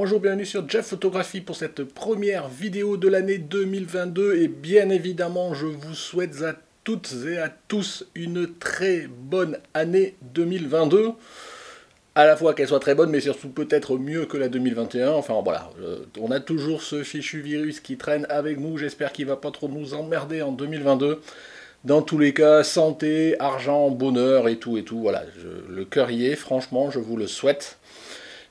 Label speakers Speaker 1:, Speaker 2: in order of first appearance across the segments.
Speaker 1: bonjour, bienvenue sur Jeff Photographie pour cette première vidéo de l'année 2022 et bien évidemment je vous souhaite à toutes et à tous une très bonne année 2022. À la fois qu'elle soit très bonne mais surtout peut-être mieux que la 2021, enfin voilà, on a toujours ce fichu virus qui traîne avec nous, j'espère qu'il va pas trop nous emmerder en 2022. Dans tous les cas, santé, argent, bonheur et tout, voilà, le cœur y est, franchement je vous le souhaite.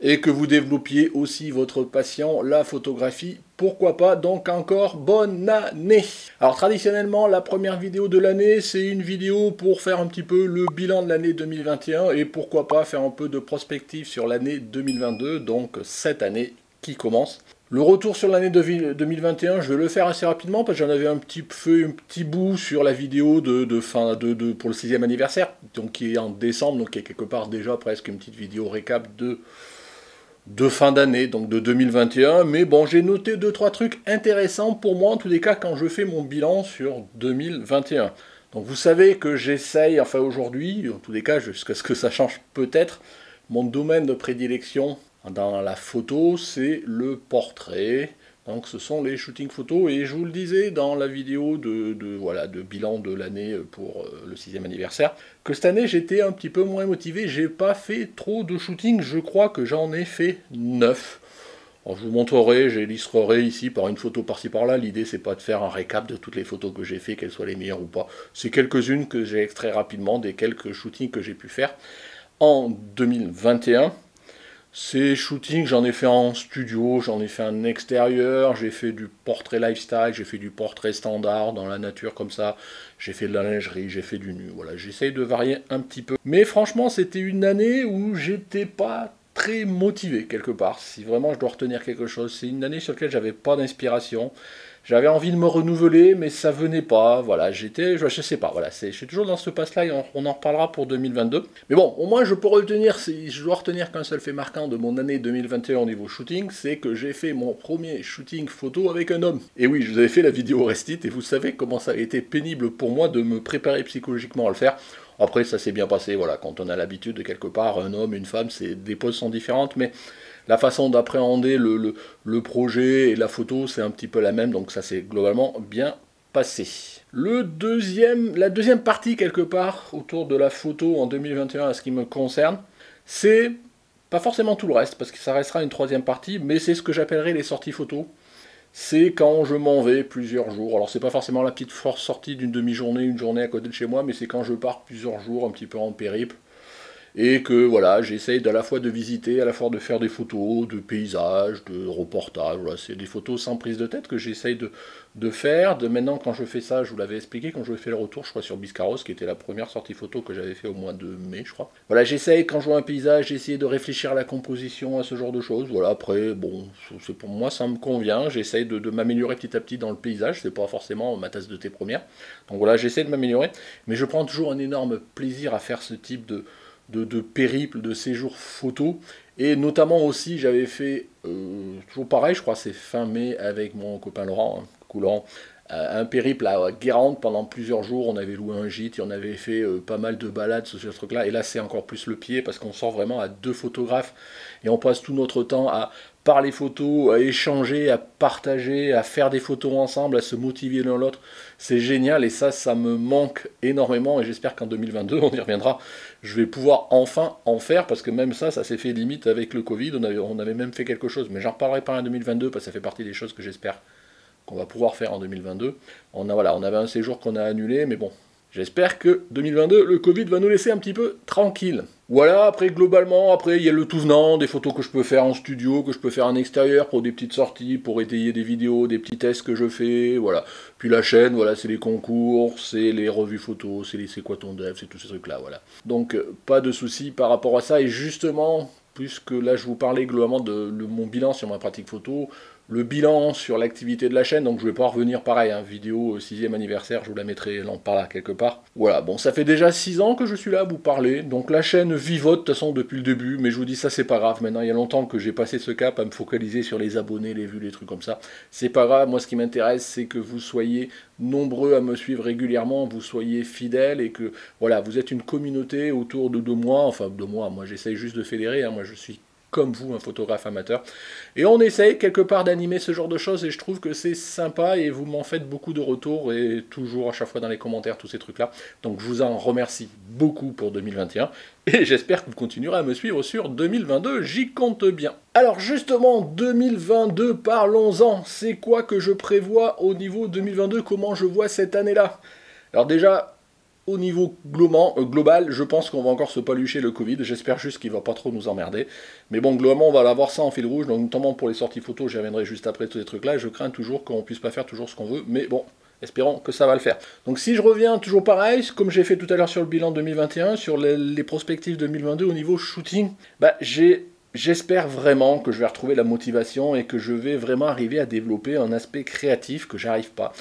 Speaker 1: Et que vous développiez aussi votre passion, la photographie, pourquoi pas, donc encore bonne année. Alors traditionnellement, la première vidéo de l'année, c'est une vidéo pour faire un petit peu le bilan de l'année 2021 et pourquoi pas faire un peu de prospective sur l'année 2022, donc cette année qui commence. Le retour sur l'année 2021, je vais le faire assez rapidement parce que j'en avais un petit bout sur la vidéo pour le 6e anniversaire, donc qui est en décembre, donc qui est quelque part déjà presque une petite vidéo récap de fin d'année, donc de 2021, mais bon, j'ai noté 2-3 trucs intéressants pour moi, en tous les cas, quand je fais mon bilan sur 2021. Donc vous savez que j'essaye, enfin aujourd'hui, en tous les cas, jusqu'à ce que ça change peut-être, mon domaine de prédilection dans la photo, c'est le portrait. Donc ce sont les shootings photos, et je vous le disais dans la vidéo de bilan de l'année pour le 6e anniversaire, que cette année j'étais un petit peu moins motivé, j'ai pas fait trop de shootings, je crois que j'en ai fait 9. Alors, je vous montrerai, j'illustrerai ici par une photo par-ci par-là, l'idée c'est pas de faire un récap de toutes les photos que j'ai fait, qu'elles soient les meilleures ou pas, c'est quelques-unes que j'ai extrait rapidement des quelques shootings que j'ai pu faire en 2021. Ces shootings, j'en ai fait en studio, j'en ai fait en extérieur, j'ai fait du portrait lifestyle, j'ai fait du portrait standard dans la nature comme ça, j'ai fait de la lingerie, j'ai fait du nu, voilà, j'essaye de varier un petit peu. Mais franchement, c'était une année où j'étais pas très motivé quelque part, si vraiment je dois retenir quelque chose. C'est une année sur laquelle j'avais pas d'inspiration. J'avais envie de me renouveler, mais ça venait pas. Voilà, je sais pas. Voilà, je suis toujours dans ce passe-là et on en reparlera pour 2022. Mais bon, au moins je peux retenir, si je dois retenir qu'un seul fait marquant de mon année 2021 au niveau shooting, c'est que j'ai fait mon premier shooting photo avec un homme. Et oui, je vous avais fait la vidéo Restite et vous savez comment ça a été pénible pour moi de me préparer psychologiquement à le faire. Après, ça s'est bien passé. Voilà, quand on a l'habitude de quelque part, un homme, une femme, des poses sont différentes, mais la façon d'appréhender le projet et la photo, c'est un petit peu la même, donc ça s'est globalement bien passé. La deuxième partie, quelque part, autour de la photo en 2021, à ce qui me concerne, c'est pas forcément tout le reste, parce que ça restera une troisième partie, mais c'est ce que j'appellerai les sorties photos. C'est quand je m'en vais plusieurs jours. Alors c'est pas forcément la petite sortie d'une demi-journée, une journée à côté de chez moi, mais c'est quand je pars plusieurs jours, un petit peu en périple. Et que voilà, j'essaye à la fois de visiter, à la fois de faire des photos, de paysages, de reportages. Voilà, c'est des photos sans prise de tête que j'essaye de faire. Maintenant, quand je fais ça, je vous l'avais expliqué, quand je fais le retour, je crois, sur Biscarros, qui était la première sortie photo que j'avais fait au mois de mai, je crois. Voilà, j'essaye, quand je vois un paysage, j'essaye de réfléchir à la composition, à ce genre de choses. Voilà, après, bon, c'est pour moi, ça me convient. J'essaye de m'améliorer petit à petit dans le paysage. C'est pas forcément ma tasse de thé première. Donc voilà, j'essaie de m'améliorer. Mais je prends toujours un énorme plaisir à faire ce type de périple, de séjour photo. Et notamment aussi, j'avais fait, toujours pareil, je crois c'est fin mai avec mon copain Laurent, Laurent, un périple à Guérande pendant plusieurs jours. On avait loué un gîte et on avait fait pas mal de balades sur ce truc-là. Et là, c'est encore plus le pied parce qu'on sort vraiment à deux photographes et on passe tout notre temps à parler photos, à échanger, à partager, à faire des photos ensemble, à se motiver l'un l'autre. C'est génial et ça me manque énormément et j'espère qu'en 2022, on y reviendra, je vais pouvoir enfin en faire parce que même ça s'est fait limite avec le Covid. On avait même fait quelque chose, mais j'en reparlerai pas en 2022 parce que ça fait partie des choses que j'espère qu'on va pouvoir faire en 2022. On avait un séjour qu'on a annulé, mais bon, j'espère que 2022, le Covid va nous laisser un petit peu tranquille. Voilà, après globalement, après il y a le tout venant, des photos que je peux faire en studio, que je peux faire en extérieur pour des petites sorties, pour étayer des vidéos, des petits tests que je fais, voilà. Puis la chaîne, voilà, c'est les concours, c'est les revues photos, c'est quoi ton dev, c'est tous ces trucs-là, voilà. Donc pas de soucis par rapport à ça, et justement, puisque là je vous parlais globalement de mon bilan sur ma pratique photo, le bilan sur l'activité de la chaîne, donc je vais pas revenir pareil, hein, vidéo 6e anniversaire, je vous la mettrai par là quelque part. Voilà, bon ça fait déjà 6 ans que je suis là à vous parler, donc la chaîne vivote de toute façon depuis le début, mais je vous dis ça c'est pas grave, maintenant il y a longtemps que j'ai passé ce cap à me focaliser sur les abonnés, les vues, les trucs comme ça, c'est pas grave, moi ce qui m'intéresse c'est que vous soyez nombreux à me suivre régulièrement, vous soyez fidèles et que voilà, vous êtes une communauté autour de moi, enfin de moi j'essaye juste de fédérer, hein, moi je suis comme vous, un photographe amateur. Et on essaye quelque part d'animer ce genre de choses et je trouve que c'est sympa et vous m'en faites beaucoup de retours et toujours à chaque fois dans les commentaires tous ces trucs-là. Donc je vous en remercie beaucoup pour 2021 et j'espère que vous continuerez à me suivre sur 2022, j'y compte bien. Alors justement, 2022, parlons-en. C'est quoi que je prévois au niveau 2022, comment je vois cette année-là? Alors déjà, au niveau global, je pense qu'on va encore se palucher le Covid. J'espère juste qu'il va pas trop nous emmerder. Mais bon, globalement, on va avoir ça en fil rouge. Donc, notamment pour les sorties photos, j'y reviendrai juste après tous ces trucs-là. Je crains toujours qu'on puisse pas faire toujours ce qu'on veut. Mais bon, espérons que ça va le faire. Donc si je reviens toujours pareil, comme j'ai fait tout à l'heure sur le bilan 2021, sur les prospectives 2022 au niveau shooting, j'espère vraiment que je vais retrouver la motivation et que je vais vraiment arriver à développer un aspect créatif que j'arrive pas.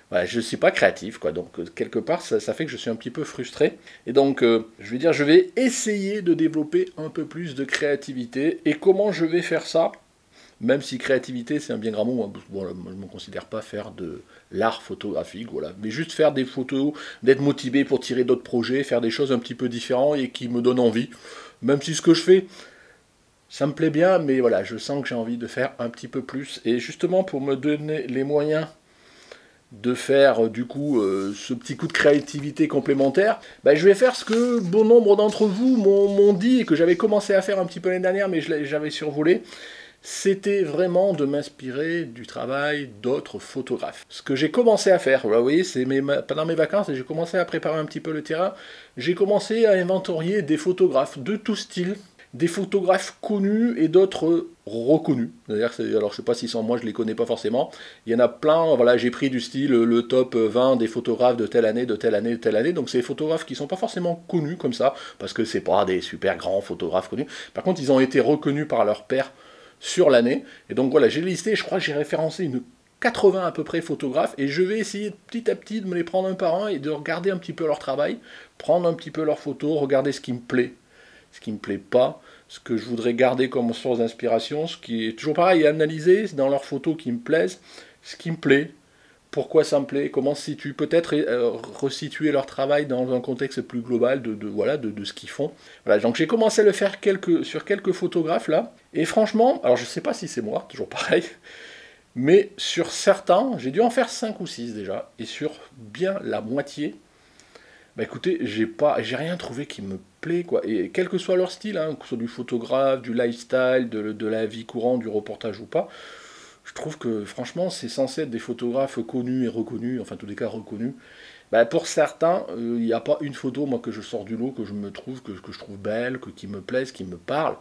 Speaker 1: Voilà, je ne suis pas créatif, quoi. Donc quelque part, ça fait que je suis un petit peu frustré. Et donc, je vais essayer de développer un peu plus de créativité. Et comment je vais faire ça? Même si créativité, c'est un bien grand mot, bon, je ne me considère pas faire de l'art photographique, voilà. Mais juste faire des photos, d'être motivé pour tirer d'autres projets, faire des choses un petit peu différentes et qui me donnent envie. Même si ce que je fais, ça me plaît bien, mais voilà, je sens que j'ai envie de faire un petit peu plus. Et justement, pour me donner les moyens de faire du coup ce petit coup de créativité complémentaire, je vais faire ce que bon nombre d'entre vous m'ont dit et que j'avais commencé à faire un petit peu l'année dernière, mais j'avais survolé. C'était vraiment de m'inspirer du travail d'autres photographes. Ce que j'ai commencé à faire, vous voyez, c'est pendant mes vacances, et j'ai commencé à préparer un petit peu le terrain, j'ai commencé à inventorier des photographes de tout style, des photographes connus et d'autres reconnus. Alors je sais pas si sans moi je les connais pas forcément. Il y en a plein, voilà, j'ai pris du style le top 20 des photographes de telle année, de telle année, de telle année. Donc c'est des photographes qui sont pas forcément connus comme ça, parce que c'est pas des super grands photographes connus. Par contre, ils ont été reconnus par leurs pairs sur l'année. Et donc voilà, j'ai listé, je crois que j'ai référencé une 80 à peu près photographes, et je vais essayer petit à petit de me les prendre un par un et de regarder un petit peu leur travail, prendre un petit peu leurs photos, regarder ce qui me plaît, ce qui ne me plaît pas, ce que je voudrais garder comme source d'inspiration, ce qui est toujours pareil, analyser dans leurs photos qui me plaisent, ce qui me plaît, pourquoi ça me plaît, comment se situe, peut-être resituer leur travail dans un contexte plus global de ce qu'ils font. Voilà, donc j'ai commencé à le faire sur quelques photographes là, et franchement, alors je sais pas si c'est moi, toujours pareil, mais sur certains, j'ai dû en faire 5 ou 6 déjà, et sur bien la moitié, écoutez, j'ai rien trouvé qui me plaît, quoi. Et quel que soit leur style, hein, que ce soit du photographe, du lifestyle, de la vie courante, du reportage ou pas, je trouve que franchement, c'est censé être des photographes connus et reconnus, enfin, en tous les cas reconnus. Pour certains, il n'y a pas une photo, moi, que je sors du lot, que je me trouve, que je trouve belle, qui me plaise, qui me parle.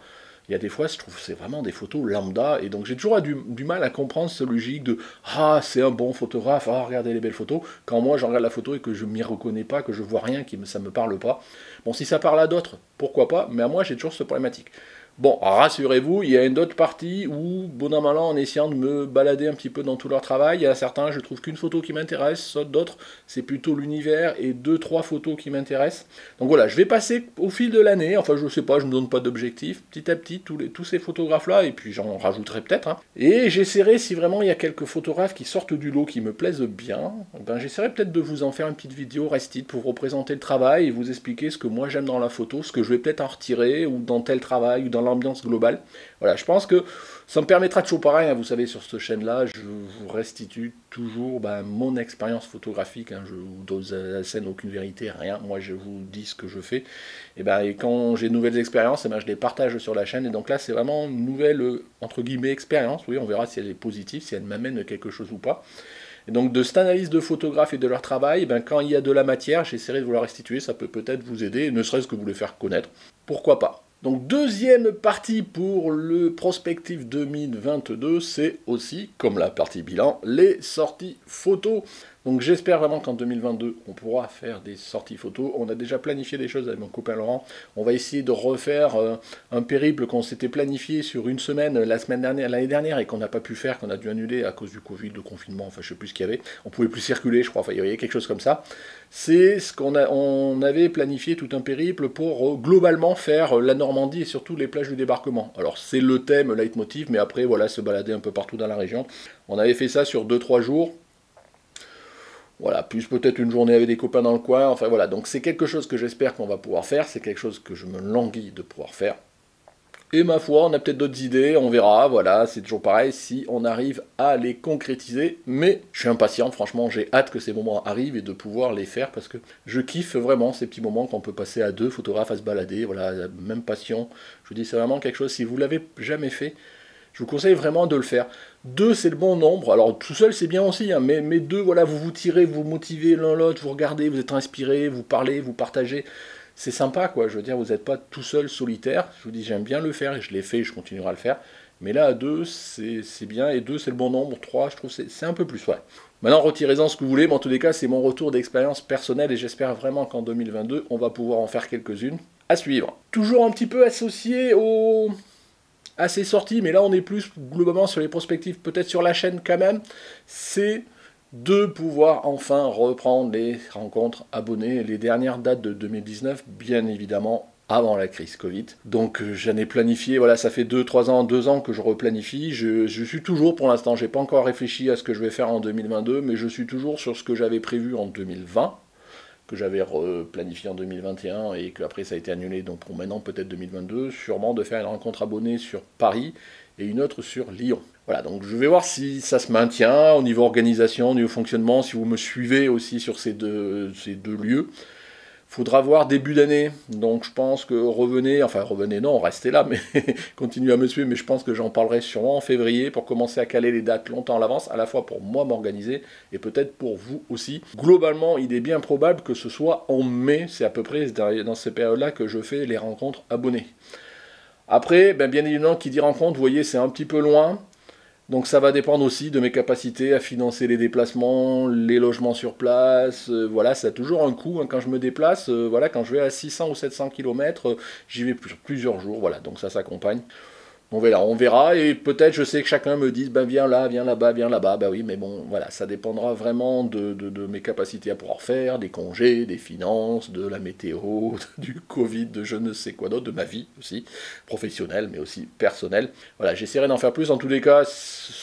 Speaker 1: Il y a des fois, je trouve que c'est vraiment des photos lambda, et donc j'ai toujours du mal à comprendre cette logique de ah, c'est un bon photographe, ah, regardez les belles photos, quand moi je regarde la photo et que je m'y reconnais pas, que je vois rien, ça me parle pas. Bon, si ça parle à d'autres, pourquoi pas, mais à moi j'ai toujours cette problématique. Bon, rassurez-vous, il y a une autre partie où, bon an mal an, en essayant de me balader un petit peu dans tout leur travail, il y a certains, je trouve qu'une photo qui m'intéresse, d'autres, c'est plutôt l'univers et 2-3 photos qui m'intéressent. Donc voilà, je vais passer au fil de l'année, enfin je sais pas, je me donne pas d'objectif, petit à petit, tous ces photographes-là, et puis j'en rajouterai peut-être, hein. Et j'essaierai, si vraiment il y a quelques photographes qui sortent du lot, qui me plaisent bien, j'essaierai peut-être de vous en faire une petite vidéo restite pour vous représenter le travail et vous expliquer ce que moi j'aime dans la photo, ce que je vais peut-être en retirer, ou dans tel travail, ou dans l'ambiance globale. Voilà, je pense que ça me permettra toujours pareil, hein, vous savez, sur cette chaîne-là, je vous restitue toujours mon expérience photographique, hein, je vous donne à la scène aucune vérité, rien, moi je vous dis ce que je fais, et quand j'ai de nouvelles expériences, je les partage sur la chaîne, et donc là c'est vraiment une nouvelle, entre guillemets, expérience, oui, on verra si elle est positive, si elle m'amène quelque chose ou pas. Et donc de cette analyse de photographes et de leur travail, quand il y a de la matière, j'essaierai de vous la restituer, ça peut peut-être vous aider, ne serait-ce que vous les faire connaître, pourquoi pas. Donc deuxième partie pour le prospectif 2022, c'est aussi, comme la partie bilan, les sorties photos. Donc j'espère vraiment qu'en 2022, on pourra faire des sorties photos. On a déjà planifié des choses avec mon copain Laurent. On va essayer de refaire un périple qu'on s'était planifié sur une semaine l'année dernière et qu'on n'a pas pu faire, qu'on a dû annuler à cause du Covid, le confinement, enfin je sais plus ce qu'il y avait. On pouvait plus circuler, je crois, enfin il y avait quelque chose comme ça. C'est ce on avait planifié tout un périple pour globalement faire la Normandie et surtout les plages du débarquement. Alors c'est le thème, leitmotiv, mais après voilà, se balader un peu partout dans la région. On avait fait ça sur 2-3 jours. Voilà, plus peut-être une journée avec des copains dans le coin, enfin voilà, donc c'est quelque chose que j'espère qu'on va pouvoir faire, c'est quelque chose que je me languis de pouvoir faire. Et ma foi, on a peut-être d'autres idées, on verra, voilà, c'est toujours pareil, si on arrive à les concrétiser. Mais je suis impatient, franchement, j'ai hâte que ces moments arrivent et de pouvoir les faire, parce que je kiffe vraiment ces petits moments qu'on peut passer à deux photographes à se balader, voilà, la même passion. Je vous dis, c'est vraiment quelque chose, si vous l'avez jamais fait, je vous conseille vraiment de le faire. Deux, c'est le bon nombre. Alors, tout seul, c'est bien aussi, hein, mais deux, voilà, vous vous tirez, vous motivez l'un l'autre, vous regardez, vous êtes inspiré, vous parlez, vous partagez. C'est sympa, quoi. Je veux dire, vous n'êtes pas tout seul, solitaire. Je vous dis, j'aime bien le faire, et je l'ai fait, et je continuerai à le faire. Mais là, à deux, c'est bien, et deux, c'est le bon nombre. Trois, je trouve, c'est un peu plus, ouais. Maintenant, retirez-en ce que vous voulez, mais en tous les cas, c'est mon retour d'expérience personnelle, et j'espère vraiment qu'en 2022, on va pouvoir en faire quelques-unes à suivre. Toujours un petit peu associé à ces sorties, mais là, on est plus globalement sur les perspectives, peut-être sur la chaîne quand même, c'est de pouvoir enfin reprendre les rencontres abonnés, les dernières dates de 2019, bien évidemment avant la crise Covid. Donc j'en ai planifié, voilà, ça fait 2 ans que je replanifie, je suis toujours pour l'instant, j'ai pas encore réfléchi à ce que je vais faire en 2022, mais je suis toujours sur ce que j'avais prévu en 2020, que j'avais replanifié en 2021 et qu'après ça a été annulé, donc pour maintenant peut-être 2022, sûrement de faire une rencontre abonnée sur Paris et une autre sur Lyon. Voilà, donc je vais voir si ça se maintient au niveau organisation, au niveau fonctionnement, si vous me suivez aussi sur ces deux lieux. Faudra voir début d'année, donc je pense que revenez non, restez là, mais continuez à me suivre, mais je pense que j'en parlerai sûrement en février pour commencer à caler les dates longtemps à l'avance, à la fois pour moi m'organiser et peut-être pour vous aussi. Globalement, il est bien probable que ce soit en mai, c'est à peu près dans ces périodes-là que je fais les rencontres abonnées. Après, bien évidemment, qui dit rencontre, vous voyez, c'est un petit peu loin. Donc ça va dépendre aussi de mes capacités à financer les déplacements, les logements sur place, voilà, ça a toujours un coût, hein, quand je me déplace, voilà, quand je vais à 600 ou 700 km, j'y vais plusieurs jours, voilà, donc ça s'accompagne. On verra, et peut-être je sais que chacun me dise, viens là, viens là-bas, oui, mais bon, voilà, ça dépendra vraiment de mes capacités à pouvoir faire, des congés, des finances, de la météo, du Covid, de je ne sais quoi d'autre, de ma vie aussi, professionnelle, mais aussi personnelle. Voilà, j'essaierai d'en faire plus, en tous les cas,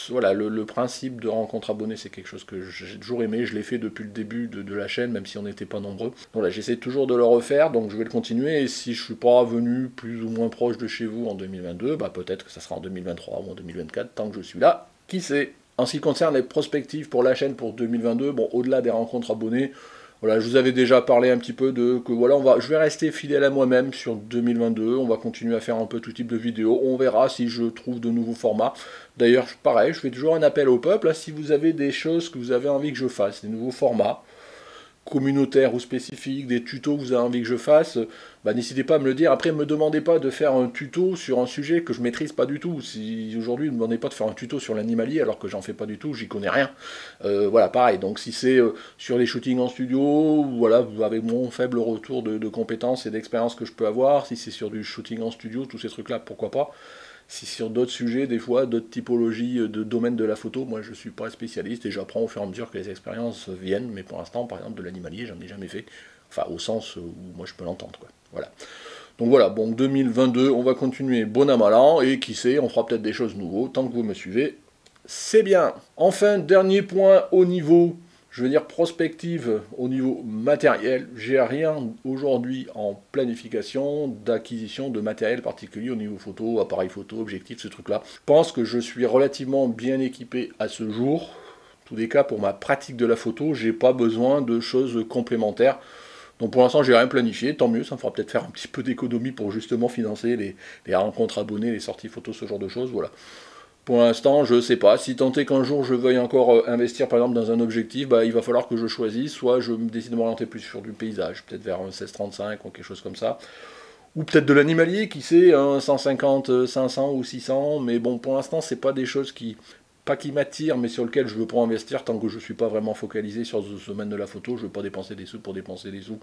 Speaker 1: voilà, le principe de rencontre abonnée, c'est quelque chose que j'ai toujours aimé, je l'ai fait depuis le début de la chaîne, même si on n'était pas nombreux. Voilà, j'essaie toujours de le refaire, donc je vais le continuer, et si je suis pas venu plus ou moins proche de chez vous en 2022, peut-être que ça sera en 2023 ou en 2024, tant que je suis là, qui sait. En ce qui concerne les perspectives pour la chaîne pour 2022, au-delà des rencontres abonnées, voilà, je vous avais déjà parlé un petit peu je vais rester fidèle à moi-même sur 2022, on va continuer à faire un peu tout type de vidéos, on verra si je trouve de nouveaux formats. D'ailleurs, pareil, je fais toujours un appel au peuple, là, si vous avez des choses que vous avez envie que je fasse, des nouveaux formats, communautaires ou spécifiques, des tutos que vous avez envie que je fasse, n'hésitez pas à me le dire. Après, ne me demandez pas de faire un tuto sur un sujet que je maîtrise pas du tout. Si aujourd'hui, ne me demandez pas de faire un tuto sur l'animalier alors que j'en fais pas du tout, j'y connais rien. Voilà, pareil. Donc si c'est sur les shootings en studio, voilà, avec mon faible retour de compétences et d'expérience que je peux avoir, si c'est sur du shooting en studio, tous ces trucs-là, pourquoi pas. Si sur d'autres sujets, des fois, d'autres typologies de domaines de la photo, moi je suis pas spécialiste et j'apprends au fur et à mesure que les expériences viennent, mais pour l'instant, par exemple, de l'animalier, j'en ai jamais fait, enfin au sens où moi je peux l'entendre, quoi. Voilà. Donc voilà, bon, 2022, on va continuer bon an mal an, et qui sait, on fera peut-être des choses nouvelles, tant que vous me suivez, c'est bien. Enfin, dernier point au niveau, je veux dire prospective, au niveau matériel, j'ai rien aujourd'hui en planification d'acquisition de matériel particulier au niveau photo, appareil photo, objectif, ce truc-là. Je pense que je suis relativement bien équipé à ce jour. En tous les cas, pour ma pratique de la photo, j'ai pas besoin de choses complémentaires. Donc pour l'instant, j'ai rien planifié, tant mieux, ça me fera peut-être faire un petit peu d'économie pour justement financer les rencontres abonnées, les sorties photos, ce genre de choses, voilà. Pour l'instant, je ne sais pas. Si tant est qu'un jour je veuille encore investir par exemple dans un objectif, il va falloir que je choisisse. Soit je me décide de m'orienter plus sur du paysage, peut-être vers un 16-35 ou quelque chose comme ça. Ou peut-être de l'animalier, qui sait, un 150, 500 ou 600. Mais bon, pour l'instant, c'est pas des choses pas qui m'attirent, mais sur lesquelles je veux pas investir tant que je ne suis pas vraiment focalisé sur ce domaine de la photo. Je ne veux pas dépenser des sous pour dépenser des sous,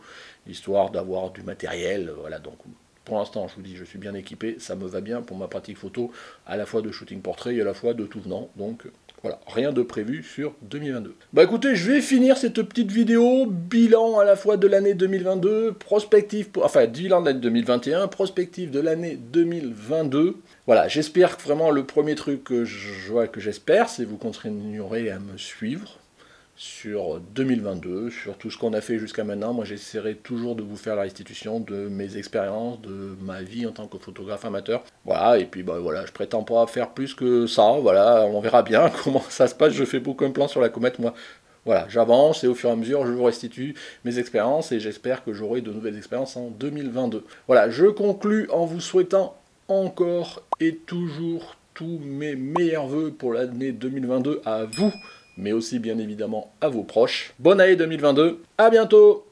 Speaker 1: histoire d'avoir du matériel. Voilà, donc pour l'instant, je vous dis, je suis bien équipé, ça me va bien pour ma pratique photo, à la fois de shooting portrait et à la fois de tout venant. Donc voilà, rien de prévu sur 2022. Écoutez, je vais finir cette petite vidéo, bilan à la fois de l'année 2022, bilan de l'année 2021, prospective de l'année 2022. Voilà, j'espère que vraiment le premier truc que j'espère, c'est que vous continuerez à me suivre. sur 2022, sur tout ce qu'on a fait jusqu'à maintenant. Moi, j'essaierai toujours de vous faire la restitution de mes expériences, de ma vie en tant que photographe amateur. Voilà, et puis bah voilà, je prétends pas faire plus que ça. Voilà, on verra bien comment ça se passe. Je fais beaucoup de plans sur la comète, moi. Voilà, j'avance et au fur et à mesure, je vous restitue mes expériences et j'espère que j'aurai de nouvelles expériences en 2022. Voilà, je conclus en vous souhaitant encore et toujours tous mes meilleurs vœux pour l'année 2022 à vous, mais aussi bien évidemment à vos proches. Bonne année 2022, à bientôt!